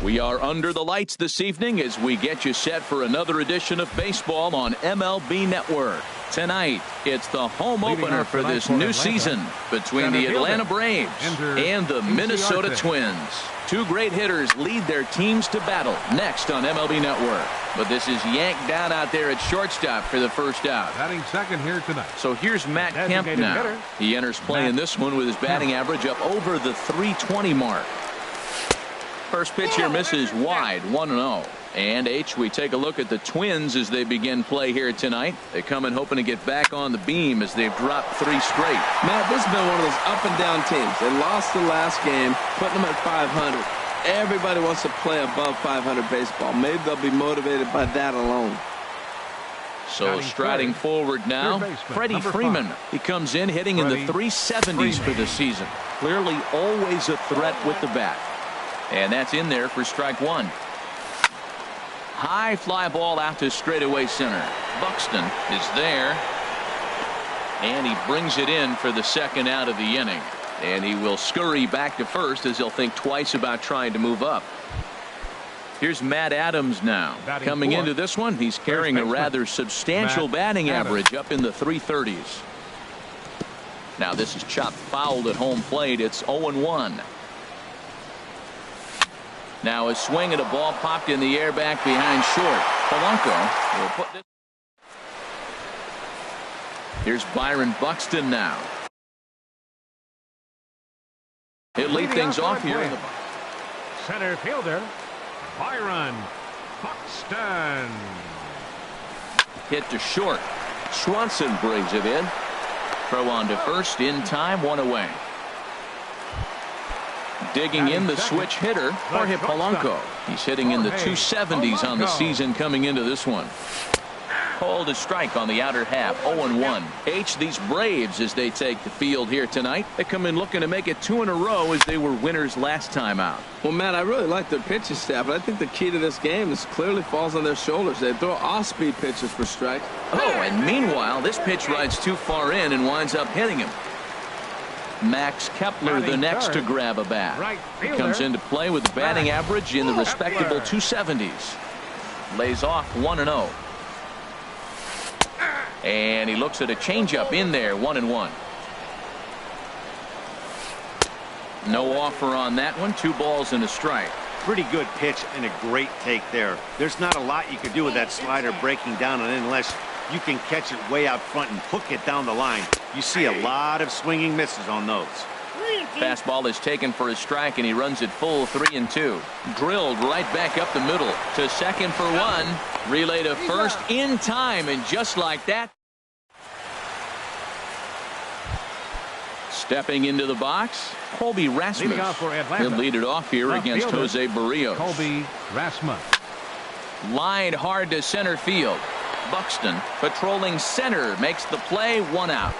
We are under the lights this evening as we get you set for another edition of baseball on MLB Network. Tonight, it's the home opener for this new season between the Atlanta Braves and the Minnesota Twins. Two great hitters lead their teams to battle next on MLB Network. But this is yanked down out there at shortstop for the first out. Batting second here tonight. So here's Matt Kemp now. He enters play in this one with his batting average up over the .320 mark. First pitch here misses wide, 1-0. And we take a look at the Twins as they begin play here tonight. They come in hoping to get back on the beam as they've dropped 3 straight. Matt, this has been one of those up and down teams. They lost the last game, putting them at 500. Everybody wants to play above 500 baseball. Maybe they'll be motivated by that alone. So striding forward now, Freddie Freeman. He comes in hitting in the 370s for the season. Clearly always a threat with the bat. And that's in there for strike one. High fly ball out to straightaway center. Buxton is there. And he brings it in for the second out of the inning. And he will scurry back to first as he'll think twice about trying to move up. Here's Matt Adams now. Coming into this one, he's carrying a rather substantial batting average up in the 330s. Now this is chopped foul at home plate. It's 0-1. Now a swing and a ball popped in the air back behind short. Polanco will put this. Here's Byron Buxton now. He'll lead things off here. Center fielder Byron Buxton. Hit to short. Swanson brings it in. Throw on to first in time, 1 away. Digging in the switch hitter, Jorge Polanco. He's hitting in the 270s on the season coming into this one. Called a strike on the outer half, 0-1. These Braves as they take the field here tonight. They come in looking to make it 2 in a row as they were winners last time out. Well, Matt, I really like their pitching staff, but I think the key to this game is clearly falls on their shoulders. They throw off-speed pitches for strikes. Oh, and meanwhile, this pitch rides too far in and winds up hitting him. Max Kepler the next to grab a bat. He comes into play with a batting average in the respectable 270s. Lays off 1-0. And he looks at a changeup in there, 1-1. No offer on that one. 2 balls and a strike. Pretty good pitch and a great take there. There's not a lot you can do with that slider breaking down on it unless you can catch it way out front and hook it down the line. You see a lot of swinging misses on those. Fastball is taken for a strike and he runs it full 3-2. Drilled right back up the middle to second for 1. Relay to first in time, and just like that. Stepping into the box, Colby Rasmus. He'll lead it off here against Jose Barrios. Colby Rasmus. Lined hard to center field. Buxton patrolling center makes the play, 1 out.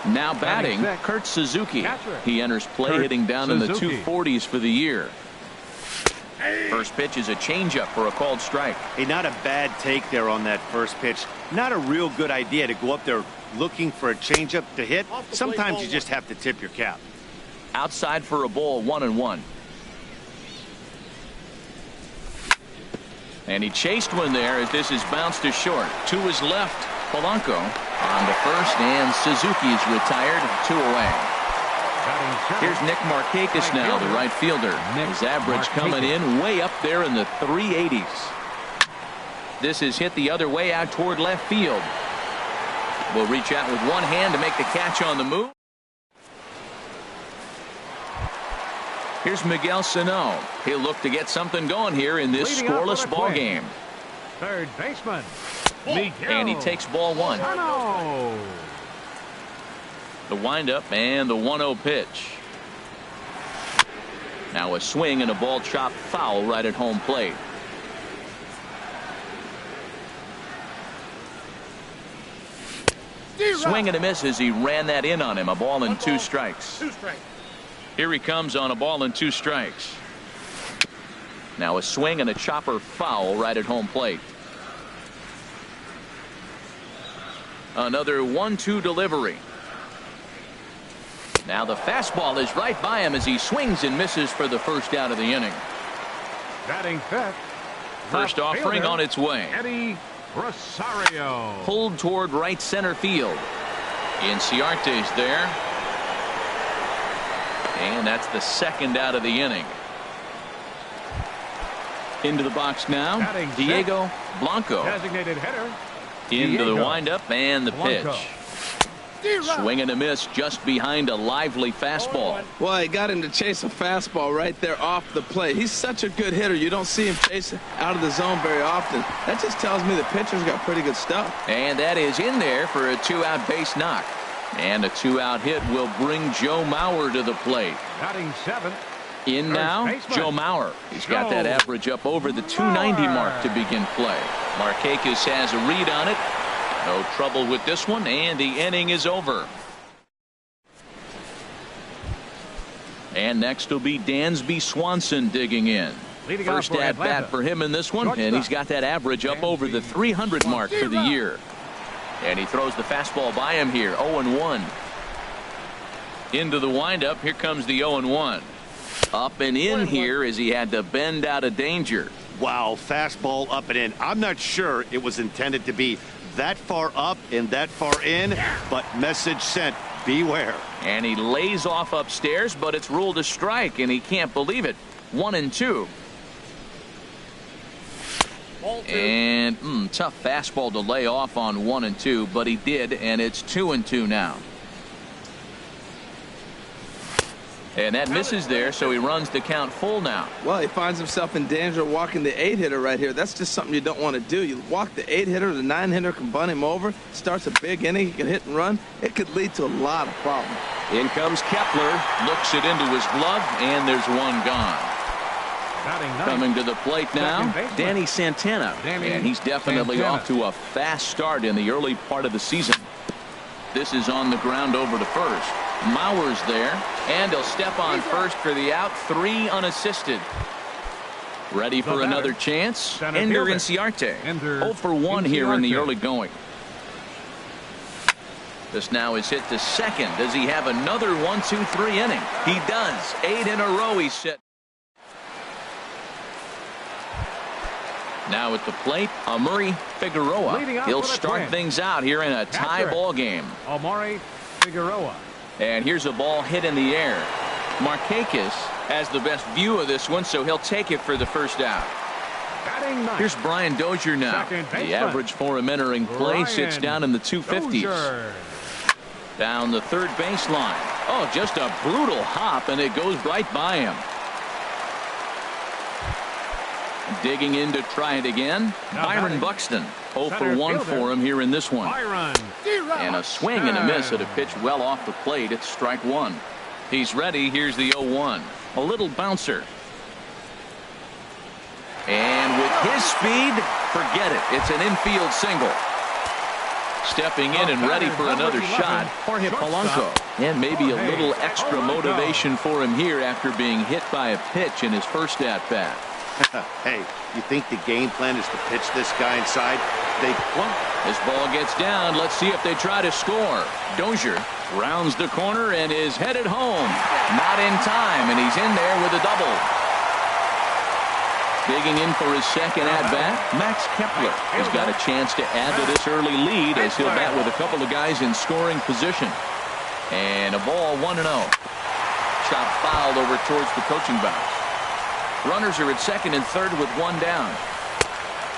Now batting, Kurt Suzuki. He enters play hitting down in the 240s for the year. First pitch is a changeup for a called strike. Hey, not a bad take there on that first pitch. Not a real good idea to go up there looking for a changeup to hit. Sometimes you just have to tip your cap. Outside for a ball, 1-1. And he chased one there as this is bounced to short. To his left, Polanco on to first, and Suzuki's retired, 2 away. Here's Nick Markakis now, the right fielder. His average coming in way up there in the 380s. This is hit the other way out toward left field. Will reach out with one hand to make the catch on the move. Here's Miguel Sano. He'll look to get something going here in this scoreless ball game. Third baseman. And he takes ball 1. The windup and the 1-0 pitch. Now a swing and a ball chopped foul right at home plate. Swing and a miss as he ran that in on him. A ball and 2 strikes. Here he comes on a ball and 2 strikes. Now a swing and a chopper foul right at home plate. Another 1-2 delivery. Now the fastball is right by him as he swings and misses for the first out of the inning. Batting fifth. First left offering fielder, on its way. Eddie Rosario. Pulled toward right center field. Inciarte's there. And that's the second out of the inning. Into the box now. Batting Diego Blanco. Designated hitter. Into the Diego windup and the Blanco. pitch. Swing and a miss just behind a lively fastball. Well, he got him to chase a fastball right there off the plate. He's such a good hitter. You don't see him chase it out of the zone very often. That just tells me the pitcher's got pretty good stuff. And that is in there for a 2-out base knock. And a 2-out hit will bring Joe Mauer to the plate. Batting seventh. In now, baseman. Joe Mauer. He's got that average up over the 290 mark to begin play. Markakis has a read on it. No trouble with this one, and the inning is over. And next will be Dansby Swanson digging in. Leading off First for at Atlanta. bat for him in this one, Shortstop. and he's got that average up over the 300 mark for the year. And he throws the fastball by him here, 0-1. Into the windup, here comes the 0-1. Up and in here as he had to bend out of danger. Wow, fastball up and in. I'm not sure it was intended to be that far up and that far in, but message sent, beware. And he lays off upstairs, but it's ruled a strike, and he can't believe it. 1-2. And tough fastball to lay off on 1-2, but he did, and it's 2-2 now. And that misses there, so he runs the count full now. Well, he finds himself in danger of walking the 8-hitter right here. That's just something you don't want to do. You walk the 8-hitter, the 9-hitter can bunt him over, starts a big inning, he can hit and run. It could lead to a lot of problems. In comes Kepler, looks it into his glove, and there's one gone. Batting ninth. Coming to the plate now, Second baseman. Danny Santana. And he's definitely Santana. off to a fast start in the early part of the season. This is on the ground over to first. Mauer's there, and he'll step on first for the out. 3 unassisted. Ready for another chance. Center Ender fielder. Inciarte. Ender 0-for-1 here in the Inciarte. early going. This now is hit to second. Does he have another 1-2-3 inning? He does. 8 in a row he's set. Now at the plate, Amuri Figueroa. Leading off He'll for the start Twins. things out here in a tie Catcher. ball game. Amari Figueroa. And here's a ball hit in the air. Markakis has the best view of this one, so he'll take it for the first out. Batting ninth. Here's Brian Dozier now. Second The baseman. average for him entering play sits Brian down in the 250s. Dozier. Down the third baseline. Oh, just a brutal hop, and it goes right by him. Digging in to try it again. Now Byron batting. Buxton. 0 for Center 1 fielder. for him here in this one. Byron. And a swing and a miss at a pitch well off the plate. It's strike one. He's ready. Here's the 0-1. A little bouncer. And with his speed, forget it. It's an infield single. Stepping in and ready for another shot, Jorge Polanco. And maybe a little extra motivation for him here after being hit by a pitch in his first at-bat. Hey, you think the game plan is to pitch this guy inside? They plump. This ball gets down. Let's see if they try to score. Dozier rounds the corner and is headed home. Not in time, and he's in there with a double. Digging in for his second at-bat, Max Kepler has got a chance to add to this early lead as he'll bat with a couple of guys in scoring position. And a ball 1-0. Shot fouled over towards the coaching box. Runners are at second and third with one down.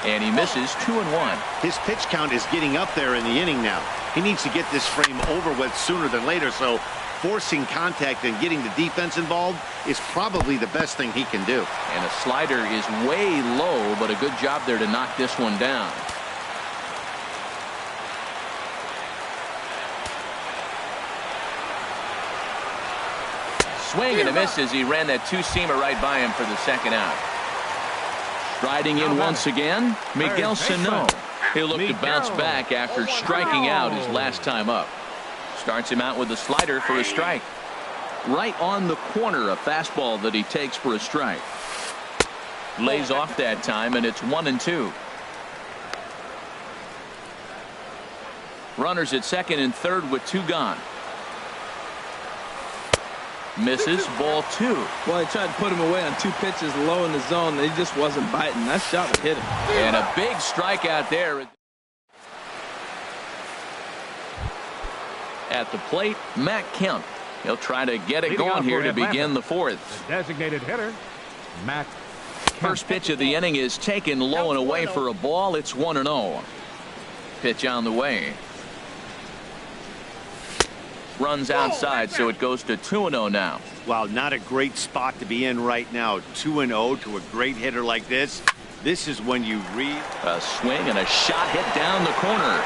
And he misses 2-1. His pitch count is getting up there in the inning now. He needs to get this frame over with sooner than later, so forcing contact and getting the defense involved is probably the best thing he can do. And a slider is way low, but a good job there to knock this one down. Swing and a miss as he ran that two-seamer right by him for the second out. Striding in once again, Miguel Sano. He'll look to bounce back after striking out his last time up. Starts him out with a slider for a strike. Right on the corner, a fastball that he takes for a strike. Lays off that time, and it's 1-2. Runners at second and third with two gone. Misses, ball 2. Well, he tried to put him away on 2 pitches low in the zone, and he just wasn't biting. That shot would hit him. And a big strikeout there. At the plate, Matt Kemp. He'll try to get it going here to begin the 4th. The designated hitter, Matt Kemp. First pitch of the inning is taken low and away for a ball. It's 1-0. Pitch on the way. Runs outside, so it goes to 2-0 now. Wow, not a great spot to be in right now. 2-0 to a great hitter like this. This is when you read. A swing and a shot hit down the corner.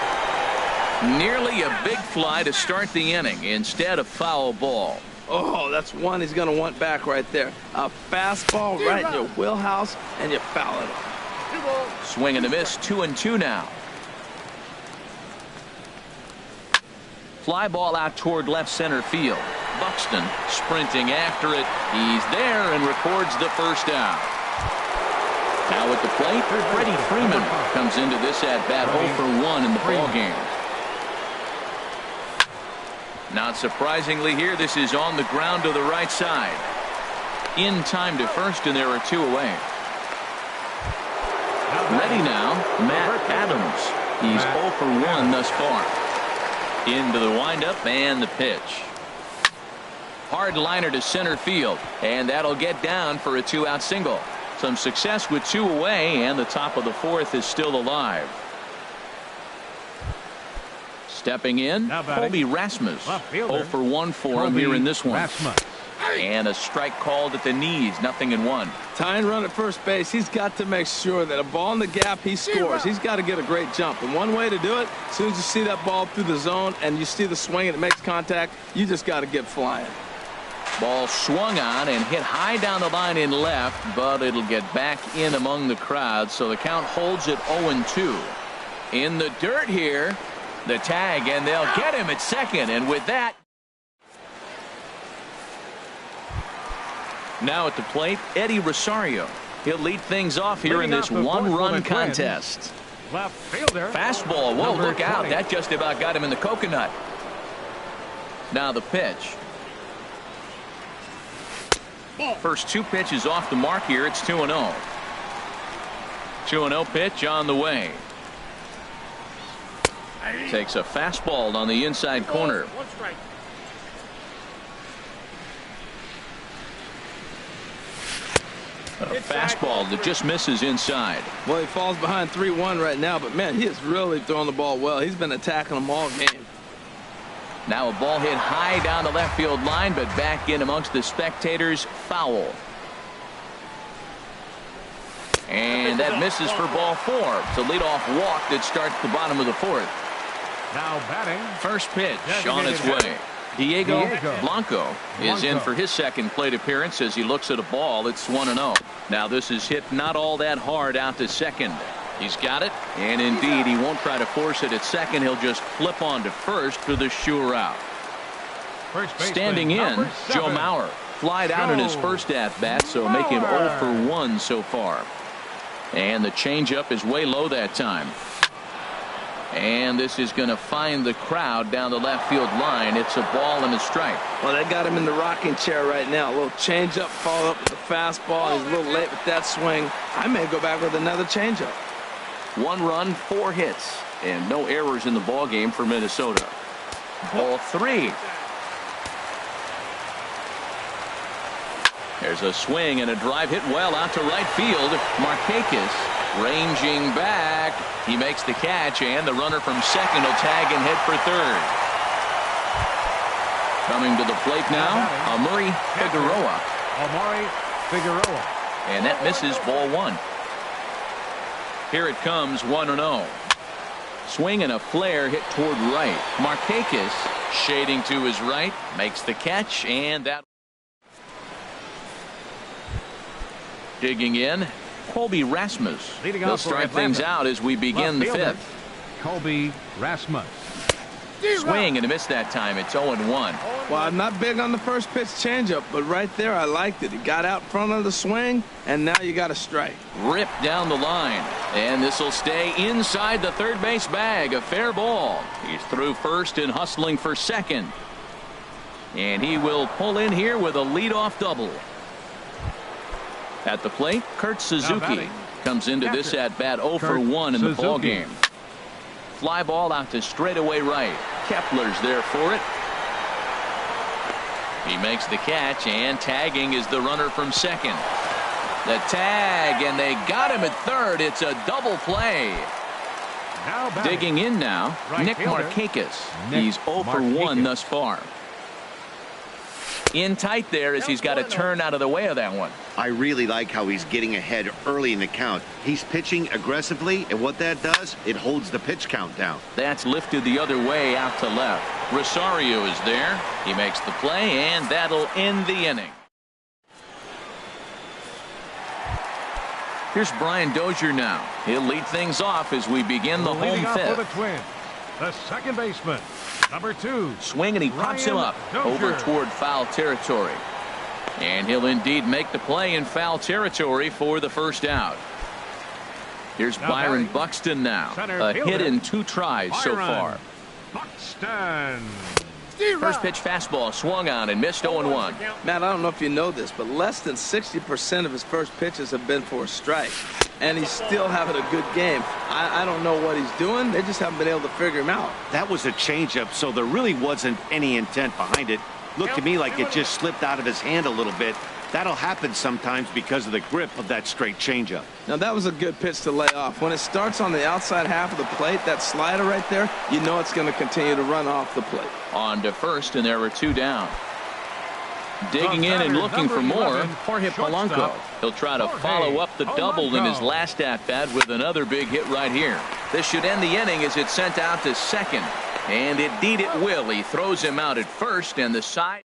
Nearly a big fly to start the inning. Instead, a foul ball. Oh, that's one he's going to want back right there. A fastball right in your wheelhouse, and you foul it off. Swing and a miss, 2-2 now. Fly ball out toward left center field. Buxton sprinting after it. He's there and records the first out. Now at the plate, Freddie Freeman comes into this at-bat 0 for 1 in the ball game. Not surprisingly here, this is on the ground to the right side. In time to first, and there are 2 away. Ready now, Matt Adams. He's 0 for 1 thus far. Into the windup and the pitch. Hard liner to center field, and that'll get down for a 2-out single. Some success with 2 away, and the top of the 4th is still alive. Stepping in, Colby Rasmus. 0 for 1 for him here in this one. And a strike called at the knees, 0-1. Tying run at first base, he's got to make sure that a ball in the gap, he scores. He's got to get a great jump. And one way to do it, as soon as you see that ball through the zone and you see the swing and it makes contact, you just got to get flying. Ball swung on and hit high down the line in left, but it'll get back in among the crowd, so the count holds at 0-2. In the dirt here, the tag, and they'll get him at second, and with that. Now at the plate, Eddie Rosario. He'll lead things off here in this 1-run contest. Left fielder. Fastball. Whoa, look out. That just about got him in the coconut. Now the pitch. First 2 pitches off the mark here. It's 2-0. 2-0 pitch on the way. Takes a fastball on the inside corner. A fastball that just misses inside. Well, he falls behind 3-1 right now, but man, he is really throwing the ball well. He's been attacking them all game. Now a ball hit high down the left field line, but back in amongst the spectators. Foul. And that misses for ball 4. It's a leadoff walk that starts the bottom of the 4th. Now batting. First pitch on its way. Diego Blanco is in for his second plate appearance as he looks at a ball. It's 1-0. Now this is hit not all that hard out to second. He's got it, and indeed he won't try to force it at second. He'll just flip on to first for the sure out. Standing in, Joe Mauer flied out in his first at-bat, so make him 0 for 1 so far. And the changeup is way low that time. And this is going to find the crowd down the left field line. It's a ball and a strike. Well, they got him in the rocking chair right now. A little changeup, followed up with the fastball. He's a little late with that swing. I may go back with another changeup. 1 run, 4 hits, and no errors in the ball game for Minnesota. Ball 3. There's a swing and a drive hit well out to right field. Markakis ranging back. He makes the catch, and the runner from second will tag and head for third. Coming to the plate now, Amuri Figueroa. And that misses ball 1. Here it comes, 1-0. Swing and a flare hit toward right. Markakis shading to his right, makes the catch, and that. Digging in, Colby Rasmus. He'll start things out as we begin the 5th. Colby Rasmus. Swing and a miss that time. It's 0-1. Well, I'm not big on the first pitch changeup, but right there I liked it. He got out front of the swing, and now you got a strike. Ripped down the line, and this will stay inside the third base bag. A fair ball. He's through first and hustling for second. And he will pull in here with a leadoff double. At the plate, Kurt Suzuki comes into this at-bat 0 for 1 in the ball game. Fly ball out to straightaway right. Kepler's there for it. He makes the catch, and tagging is the runner from second. The tag, and they got him at third. It's a double play. Digging in now, Nick Markakis. He's 0 for 1 thus far. In tight there as he's got to turn out of the way of that one. I really like how he's getting ahead early in the count. He's pitching aggressively, and what that does, it holds the pitch count down. That's lifted the other way out to left. Rosario is there. He makes the play, and that'll end the inning. Here's Brian Dozier now. He'll lead things off as we begin the home fifth. For the Twins, the second baseman, number 2. Swing, and he pops him up over toward foul territory. And he'll indeed make the play in foul territory for the first out. Here's Byron Buxton now. A hit in 2 tries so far. Buxton. First pitch fastball swung on and missed 0-1. Matt, I don't know if you know this, but less than 60% of his first pitches have been for a strike. And he's still having a good game. I don't know what he's doing. They just haven't been able to figure him out. That was a changeup, so there really wasn't any intent behind it. Looked to me like it just slipped out of his hand a little bit. That'll happen sometimes because of the grip of that straight changeup. Now, that was a good pitch to lay off. When it starts on the outside half of the plate, that slider right there, you know it's going to continue to run off the plate. On to first, and there were 2 down. Digging in and looking for more, Jorge Polanco. He'll try to follow up the double in his last at-bat with another big hit right here. This should end the inning as it's sent out to second. And indeed it will. He throws him out at first, and the side.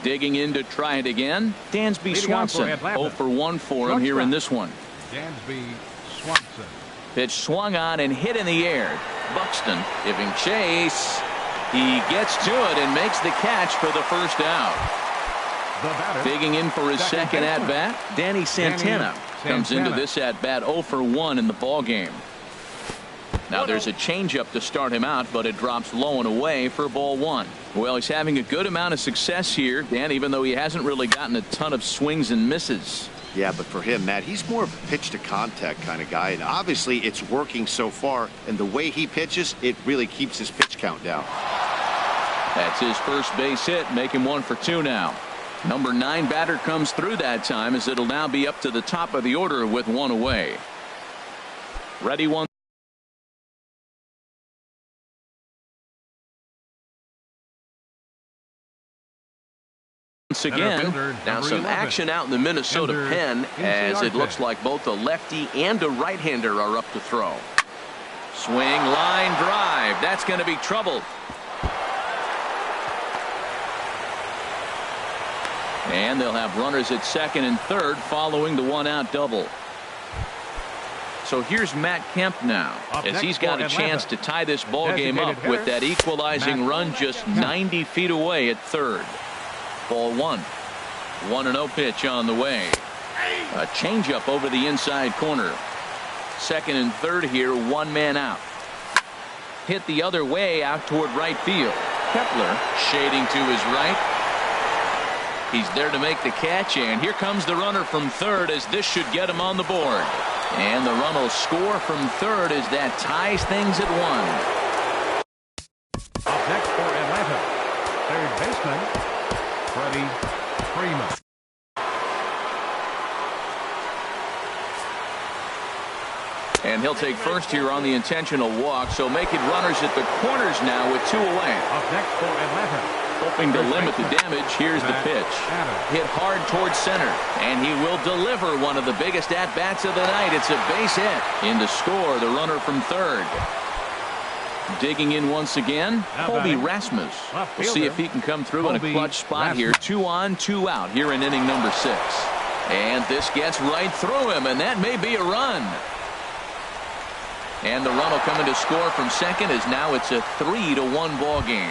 Digging in to try it again, Dansby Swanson. 0 for 1 for him here in this one. Dansby Swanson. Pitch swung on and hit in the air. Buxton giving chase. He gets to it and makes the catch for the first out. Digging in for his second at-bat, Danny Santana comes into this at-bat 0 for 1 in the ball game. Now there's a changeup to start him out, but it drops low and away for ball 1. Well, he's having a good amount of success here, Dan, even though he hasn't really gotten a ton of swings and misses. Yeah, but for him, Matt, he's more of a pitch to contact kind of guy, and obviously it's working so far, and the way he pitches, it really keeps his pitch count down. That's his first base hit, making 1 for 2 now. Number 9 batter comes through that time, as it'll now be up to the top of the order with 1 away. Ready, 1. Once again, now some action out in the Minnesota pen, as it looks like both a lefty and a right-hander are up to throw. Swing, line drive. That's going to be trouble. And they'll have runners at second and third following the 1-out double. So here's Matt Kemp now, as he's got a chance to tie this ball game up with that equalizing run just 90 feet away at third. Ball 1. 1-0 pitch on the way. A changeup over the inside corner. Second and third here, 1 man out. Hit the other way out toward right field. Kepler shading to his right. He's there to make the catch, and here comes the runner from third, as this should get him on the board. And the run will score from third as that ties things at 1. Up next for Atlanta, third baseman Freddie Freeman. And he'll take first here on the intentional walk, so making runners at the corners now with 2 away. Up next for Atlanta. Hoping to limit the damage, here's the pitch. Hit hard towards center, and he will deliver one of the biggest at-bats of the night. It's a base hit. In to score, the runner from third. Digging in once again, Colby Rasmus. We'll see if he can come through in a clutch spot here. 2 on, 2 out here in inning number 6. And this gets right through him, and that may be a run. And the run will come in to score from second, as now it's a 3-1 ball game.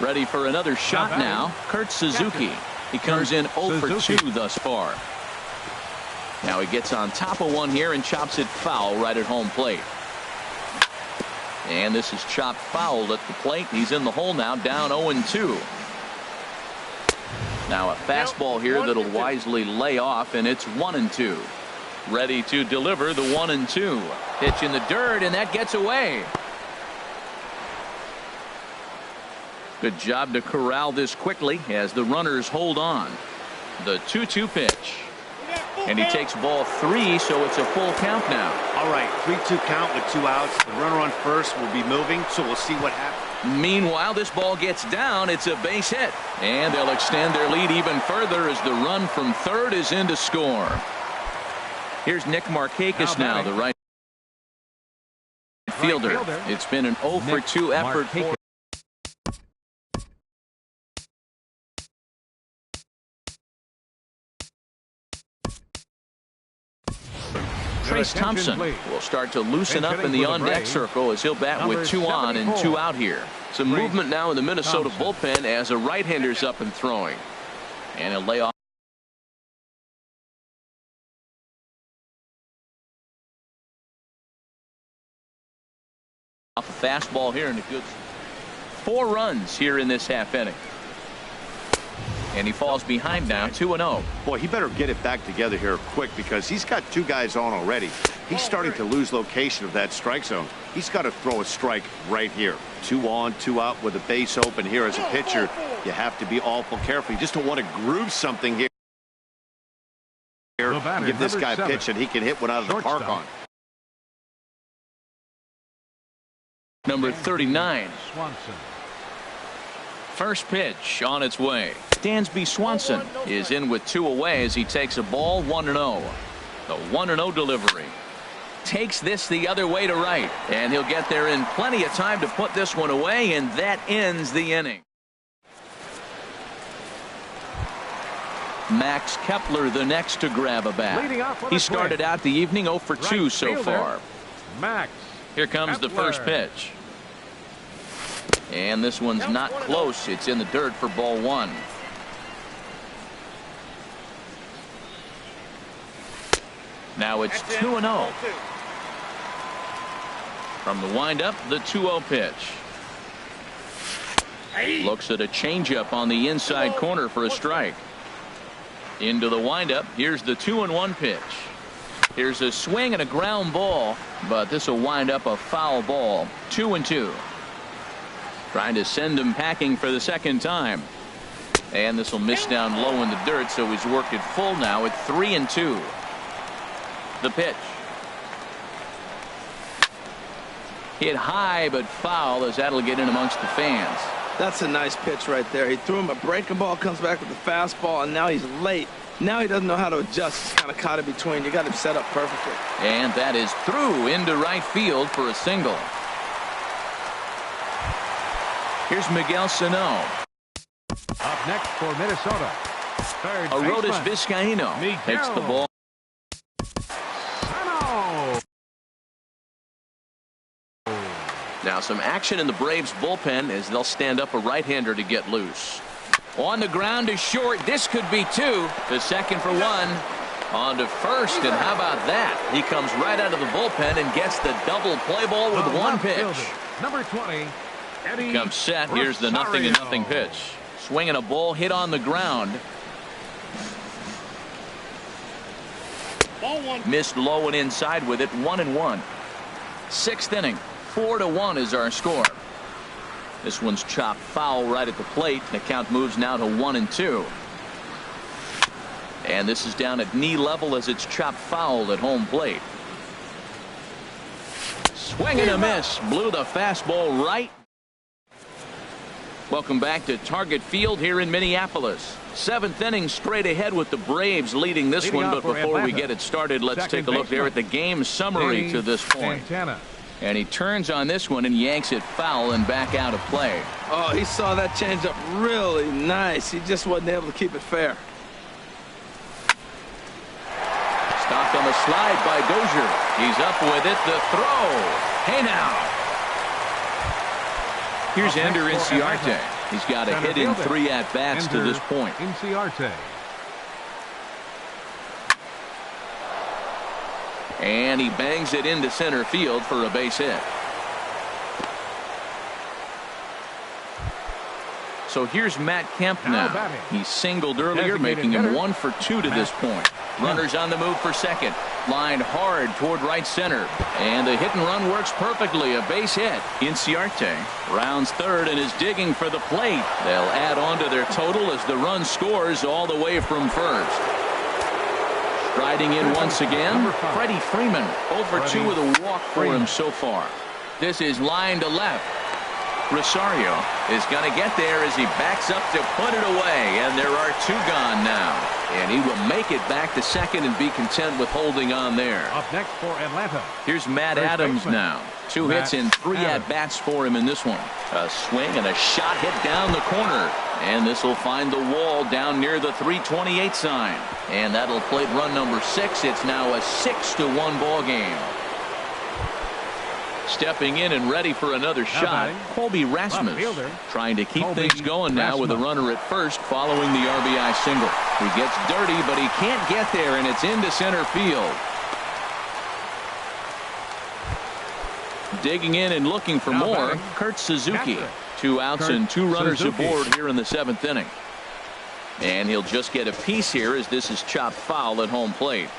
Ready for another shot now, Kurt Suzuki. He comes in 0 for 2 thus far. Now he gets on top of one here and chops it foul right at home plate. And this is chopped foul at the plate. He's in the hole now, down 0-2. Now a fastball here that'll wisely lay off, and it's 1-2. Ready to deliver the 1-2. Pitch in the dirt, and that gets away. Good job to corral this quickly as the runners hold on. The 2-2 pitch. And he takes ball 3, so it's a full count now. All right, 3-2 count with 2 outs. The runner on first will be moving, so we'll see what happens. Meanwhile, this ball gets down. It's a base hit. And they'll extend their lead even further as the run from third is in to score. Here's Nick Markakis now, the right fielder. It's been an 0-for-2 effort for Trace Thompson will start to loosen up in the on-deck circle as he'll bat with 2 on and 2 out here. Some movement now in the Minnesota bullpen as a right-hander's up and throwing. And he'll lay off a fastball here and a good 4 runs here in this half inning. And he falls behind now, 2-0. Boy, he better get it back together here quick because he's got 2 guys on already. He's starting to lose location of that strike zone. He's got to throw a strike right here. 2 on, 2 out with a base open here as a pitcher. You have to be awful careful. You just don't want to groove something here. Give this guy a pitch and he can hit one out of the park on. Number 39. Swanson. First pitch on its way. Dansby Swanson is in with 2 away as he takes a ball 1-0. The 1-0 delivery. Takes this the other way to right. And he'll get there in plenty of time to put this one away, and that ends the inning. Max Kepler the next to grab a bat. He started out the evening 0-for-2 so far. Max. Here comes the first pitch. And this one's not close. It's in the dirt for ball 1. Now it's 2-0. From the windup, the 2-0 pitch. Looks at a changeup on the inside corner for a strike. Into the windup. Here's the 2-1 pitch. Here's a swing and a ground ball, but this will wind up a foul ball. 2-2. Trying to send him packing for the second time. And this will miss down low in the dirt, so he's worked it full now at 3-2. The pitch. Hit high but foul as that'll get in amongst the fans. That's a nice pitch right there. He threw him a breaking ball, comes back with the fastball, and now he's late. Now he doesn't know how to adjust. He's kind of caught in between. You got him set up perfectly. And that is through into right field for a single. Here's Miguel Sano. Up next for Minnesota. Third Arodys baseman. Vizcaíno takes the ball. Sano. Now some action in the Braves bullpen as they'll stand up a right-hander to get loose. On the ground to short. This could be 2. The second for 1. On to first, and how about that? He comes right out of the bullpen and gets the double play ball with 1 pitch. Number 20. Eddie Comes set. Here's the 0-0 pitch. Swinging a ball hit on the ground. Missed low and inside with it. 1-1. 6th inning. 4-1 is our score. This one's chopped foul right at the plate. The count moves now to 1-2. And this is down at knee level as it's chopped foul at home plate. Swing and a miss. Blew the fastball right. Welcome back to Target Field here in Minneapolis. 7th inning straight ahead with the Braves leading this one. But before we get it started, let's take a look there at the game summary to this point. And he turns on this one and yanks it foul and back out of play. Oh, he saw that changeup really nice. He just wasn't able to keep it fair. Stopped on the slide by Dozier. He's up with it. The throw. Hey now. Here's Ender Inciarte. He's got a hit in 3 at-bats to this point. Inciarte. And he bangs it into center field for a base hit. So here's Matt Kemp now. He singled earlier, making him 1 for 2 to this point. Runners on the move for second. Lined hard toward right center. And the hit and run works perfectly. A base hit. Inciarte rounds third and is digging for the plate. They'll add on to their total as the run scores all the way from first. Striding in once again, Freddie Freeman. 0 for 2 with a walk for him so far. This is line to left. Rosario is going to get there as he backs up to put it away, and there are 2 gone now. And he will make it back to second and be content with holding on there. Up next for Atlanta. Here's Matt Adams now. 2 hits and 3 at-bats for him in this one. A swing and a shot hit down the corner. And this will find the wall down near the 328 sign. And that'll plate run number 6. It's now a 6-1 ball game. Stepping in and ready for another shot, Colby Rasmus, trying to keep things going now with a runner at first following the RBI single. He gets dirty, but he can't get there, and it's into center field. Digging in and looking for more, Kurt Suzuki. 2 outs and 2 runners aboard here in the 7th inning. And he'll just get a piece here as this is chopped foul at home plate.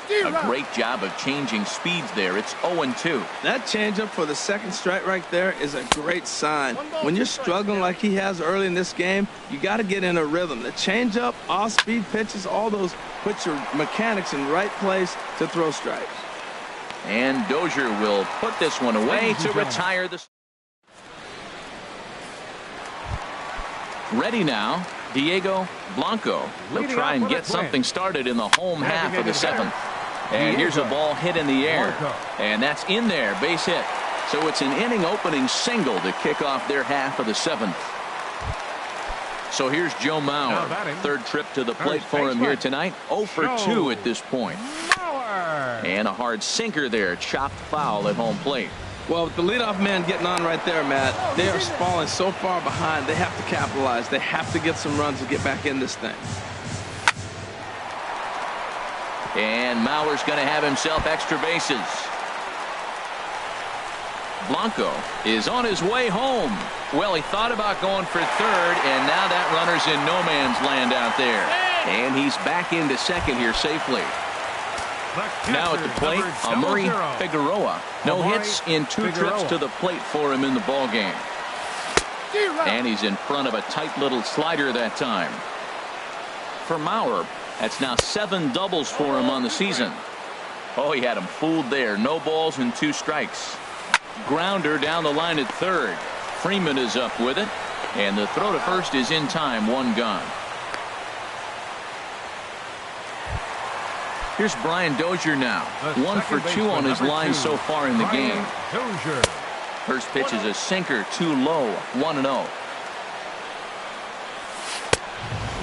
A great job of changing speeds there. It's 0-2. That changeup for the second strike right there is a great sign. When you're struggling like he has early in this game, you got to get in a rhythm. The changeup, off-speed pitches, all those put your mechanics in the right place to throw strikes. And Dozier will put this one away to retire the. Ready now, Diego Blanco. He'll try and get something started in the home half of the 7th. And here's a ball hit in the air. And that's in there, base hit. So it's an inning opening single to kick off their half of the 7th. So here's Joe Mauer. 3rd trip to the plate for him here tonight. 0 for 2 at this point. And a hard sinker there, chopped foul at home plate. Well, with the leadoff man getting on right there, Matt, they are falling so far behind. They have to capitalize. They have to get some runs to get back in this thing. And Mauer's going to have himself extra bases. Blanco is on his way home. Well, he thought about going for 3rd, and now that runner's in no man's land out there. And he's back into second here safely. Now at the plate, Amuri Figueroa. No hits in 2 trips to the plate for him in the ball game. And he's in front of a tight little slider that time. For Mauer, that's now 7 doubles for him on the season. Oh, he had him fooled there. No balls and 2 strikes. Grounder down the line at 3rd. Freeman is up with it. And the throw to first is in time. 1 gone. Here's Brian Dozier now. 1 for 2 on his line so far in the game. First pitch is a sinker, too low. 1-0.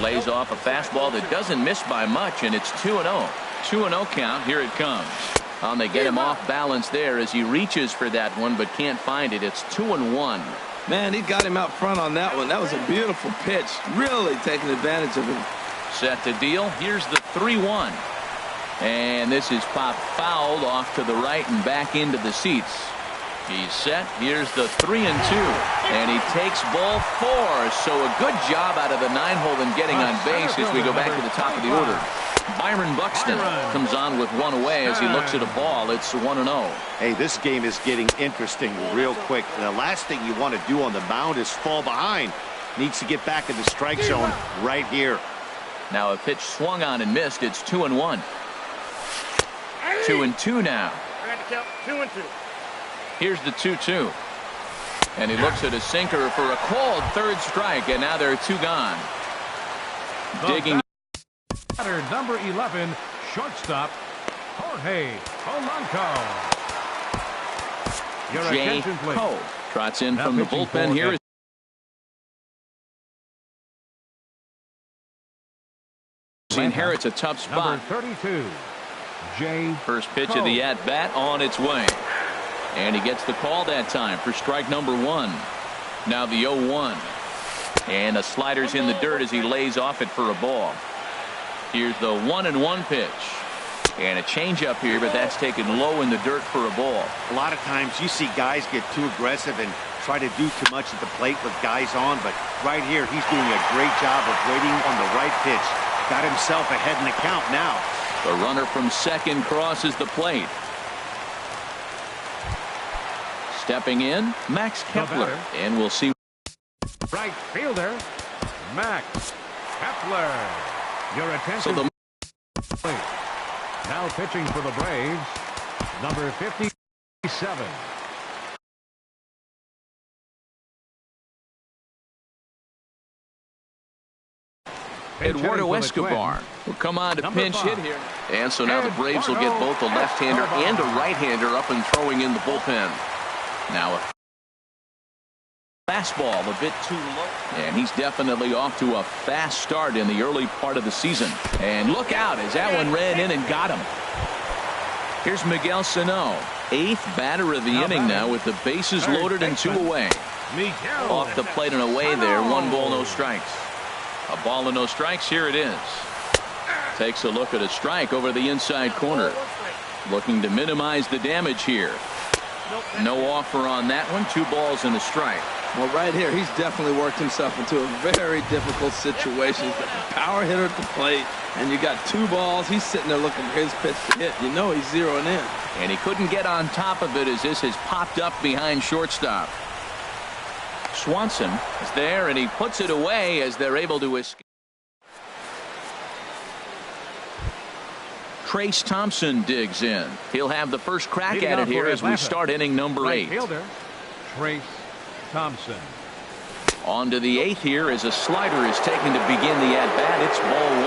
Lays off a fastball that doesn't miss by much, and it's 2-0. 2-0 count. Here it comes. They get him off balance there as he reaches for that one, but can't find it. It's 2-1. Man, he got him out front on that one. That was a beautiful pitch. Really taking advantage of him. Set to deal. Here's the 3-1. And this is popped fouled off to the right and back into the seats. He's set. Here's the 3-2. And he takes ball 4. So a good job out of the 9-hole in getting on base as we go back to the top of the order. Byron Buxton comes on with 1 away as he looks at a ball. It's 1-0. Hey, this game is getting interesting real quick. The last thing you want to do on the mound is fall behind. Needs to get back in the strike zone right here. Now a pitch swung on and missed. It's 2-1. 2-2 now. 2-2. Here's the 2-2. And he looks at a sinker for a called 3rd strike, and now there are 2 gone. Digging. Batter number 11, shortstop, Jorge Polanco. Your Jay attention, please. Cole trots in Now from the pitching bullpen for here. He inherits a tough spot. Number 32, Jay First pitch Cole. of the at-bat on its way. And he gets the call that time for strike number 1. Now the 0-1. And a slider's in the dirt as he lays off it for a ball. Here's the 1-1 pitch. And a changeup here, but that's taken low in the dirt for a ball. A lot of times you see guys get too aggressive and try to do too much at the plate with guys on, but right here he's doing a great job of waiting on the right pitch. Got himself ahead in the count now. The runner from second crosses the plate. Stepping in, Max Kepler, and we'll see. Right fielder, Max Kepler. Your attention. So now pitching for the Braves, number 57. Eduardo Escobar will come on to pinch hit here. And so now the Braves will get both a left-hander and a right-hander up and throwing in the bullpen. Now a fastball a bit too low. And he's definitely off to a fast start in the early part of the season. And look out as that one ran in and got him. Here's Miguel Sano, 8th batter of the inning now with the bases loaded and 2 away. Off the plate and away there, 1 ball, no strikes. A ball and no strikes. Here it is. Takes a look at a strike over the inside corner. Looking to minimize the damage here. No offer on that one. 2 balls and a strike. Well, right here, he's definitely worked himself into a very difficult situation. He's got the power hitter at the plate, and you got 2 balls. He's sitting there looking for his pitch to hit. You know he's zeroing in. And he couldn't get on top of it as this has popped up behind shortstop. Swanson is there, and he puts it away as they're able to escape. Trace Thompson digs in. He'll have the first crack at it here as we start inning number 8. Fielder, Trace Thompson. On to the 8th here as a slider is taken to begin the at-bat. It's ball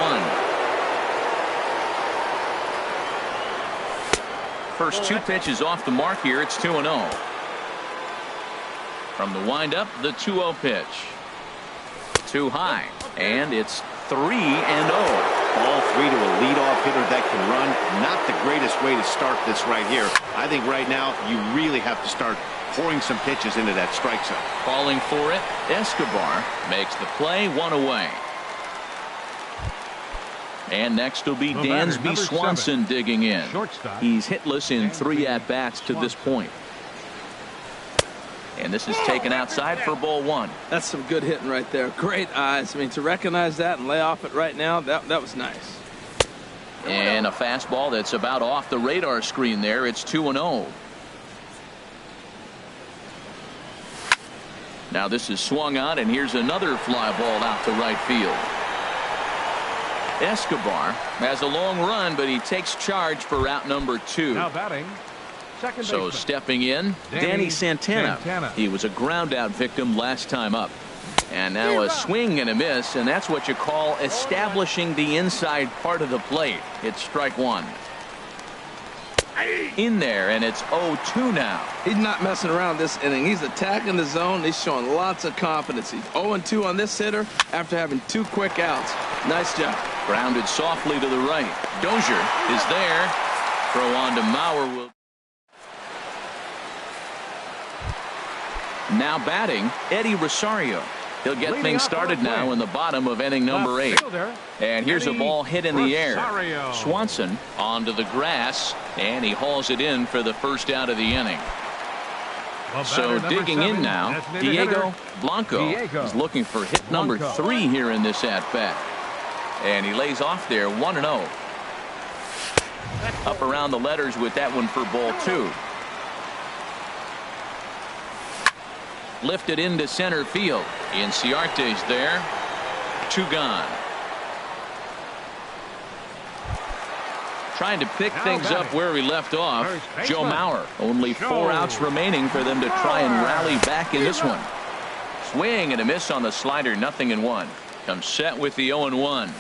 1. First 2 pitches off the mark here. It's 2-0. From the windup, the 2-0 pitch. Too high, and it's 3-0. Ball 3 to a leadoff hitter that can run. Not the greatest way to start this right here. I think right now you really have to start pouring some pitches into that strike zone. Calling for it, Escobar makes the play, 1 away. And next will be Dansby Swanson digging in. He's hitless in 3 at-bats to this point. And this is taken outside for ball 1. That's some good hitting right there. Great eyes. I mean, to recognize that and lay off it right now, that was nice. And a fastball that's about off the radar screen there. It's 2-0. Now this is swung on, and here's another fly ball out to right field. Escobar has a long run, but he takes charge for route number 2. Now batting. So stepping in, Danny Santana. He was a ground out victim last time up. And now a swing and a miss, and that's what you call establishing the inside part of the plate. It's strike 1. In there, and it's 0-2 now. He's not messing around this inning. He's attacking the zone. He's showing lots of confidence. He's 0-2 on this hitter after having 2 quick outs. Nice job. Grounded softly to the right. Dozier is there. Throw on to Mauer. Now batting, Eddie Rosario. He'll get things started now in the bottom of inning number 8. And here's a ball hit in the air. Swanson onto the grass, and he hauls it in for the first out of the inning. So digging in now, Diego Blanco is looking for hit number 3 here in this at-bat. And he lays off there, 1-0. Up around the letters with that one for ball 2. Lifted into center field. Inciarte's there. 2 gone. Trying to pick things up where we left off. Joe Mauer. Only 4 outs remaining for them to try and rally back in this one. Swing and a miss on the slider. 0-1. Comes set with the 0-1.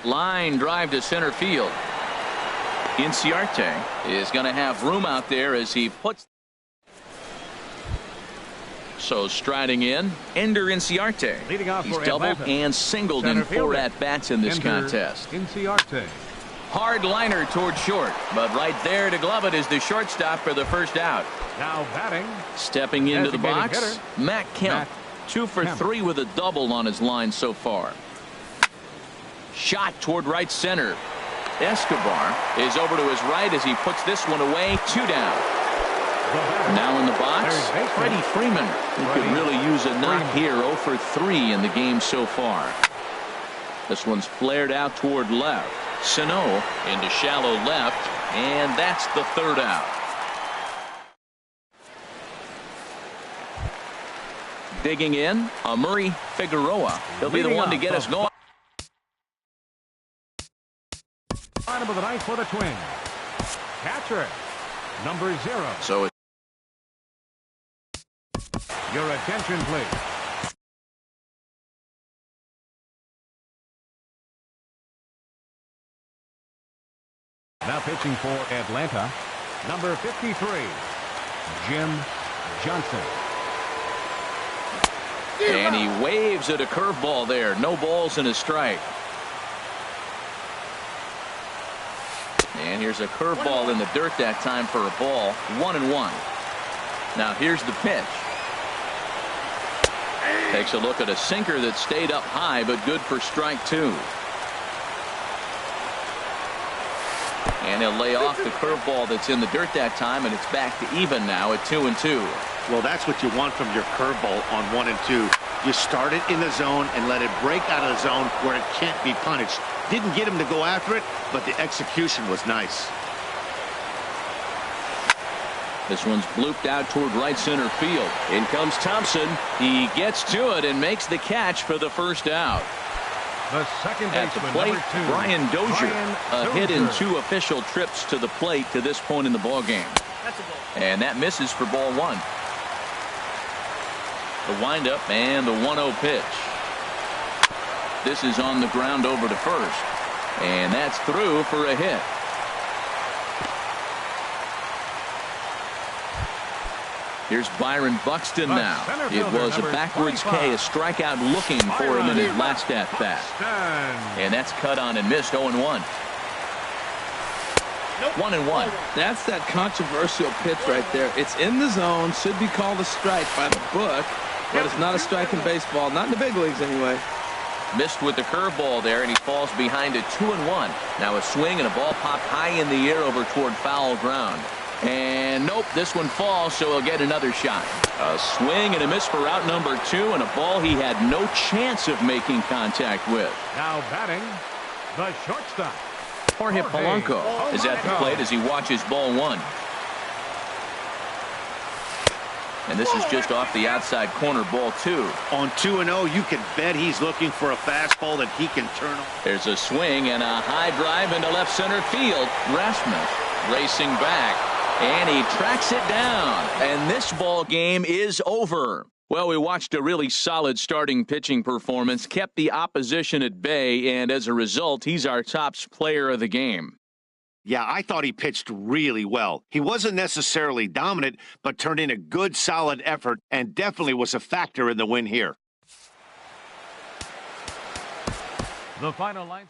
Line drive to center field. Inciarte is going to have room out there as he puts. So striding in, Ender Inciarte. He's doubled and singled in 4 at-bats in this contest. Hard liner toward short, but right there to glove it is the shortstop for the first out. Now batting. Stepping into the box, Matt Kemp. 2 for 3 with a double on his line so far. Shot toward right center. Escobar is over to his right as he puts this one away. 2 down. Now in the box, Freddie Freeman, who could really use a knock here. 0 for 3 in the game so far. This one's flared out toward left. Sano into shallow left, and that's the third out. Digging in, Murray Figueroa. He'll be the one to get us going. Bottom of the ninth for the Twins. Catcher, number 0. So your attention, please. Now pitching for Atlanta, number 53, Jim Johnson. And he waves at a curveball there. No balls and a strike. And here's a curveball in the dirt that time for a ball. 1-1. Now here's the pitch. Takes a look at a sinker that stayed up high, but good for strike 2. And he'll lay off the curveball that's in the dirt that time, and it's back to even now at 2-2. Well, that's what you want from your curveball on 1 and 2. You start it in the zone and let it break out of the zone where it can't be punished. Didn't get him to go after it, but the execution was nice. This one's blooped out toward right center field. In comes Thompson. He gets to it and makes the catch for the first out. The second at the plate, number 2, Brian Dozier. A hit in Dozier. 2 official trips to the plate to this point in the ball game. And that misses for ball 1. The windup and the 1-0 pitch. This is on the ground over to first. And that's through for a hit. Here's Byron Buxton now. It was a backwards K, a strikeout looking for him in his last at bat. And that's cut on and missed. 0-1. 1-1. That's that controversial pitch right there. It's in the zone, should be called a strike by the book, but it's not a strike in baseball, not in the big leagues anyway. Missed with the curveball there, and he falls behind it 2-1. Now a swing and a ball popped high in the air over toward foul ground. And nope, this one falls, so he'll get another shot. A swing and a miss for out number 2, and a ball he had no chance of making contact with. Now batting, the shortstop. Jorge Polanco is at the plate as he watches ball 1. And this is just off the outside corner, ball 2. On 2-0, you can bet he's looking for a fastball that he can turn on. There's a swing and a high drive into left center field. Rasmus racing back, and he tracks it down. And this ball game is over. Well, we watched a really solid starting pitching performance, kept the opposition at bay, and as a result, he's our top player of the game. Yeah, I thought he pitched really well. He wasn't necessarily dominant, but turned in a good, solid effort and definitely was a factor in the win here. The final line.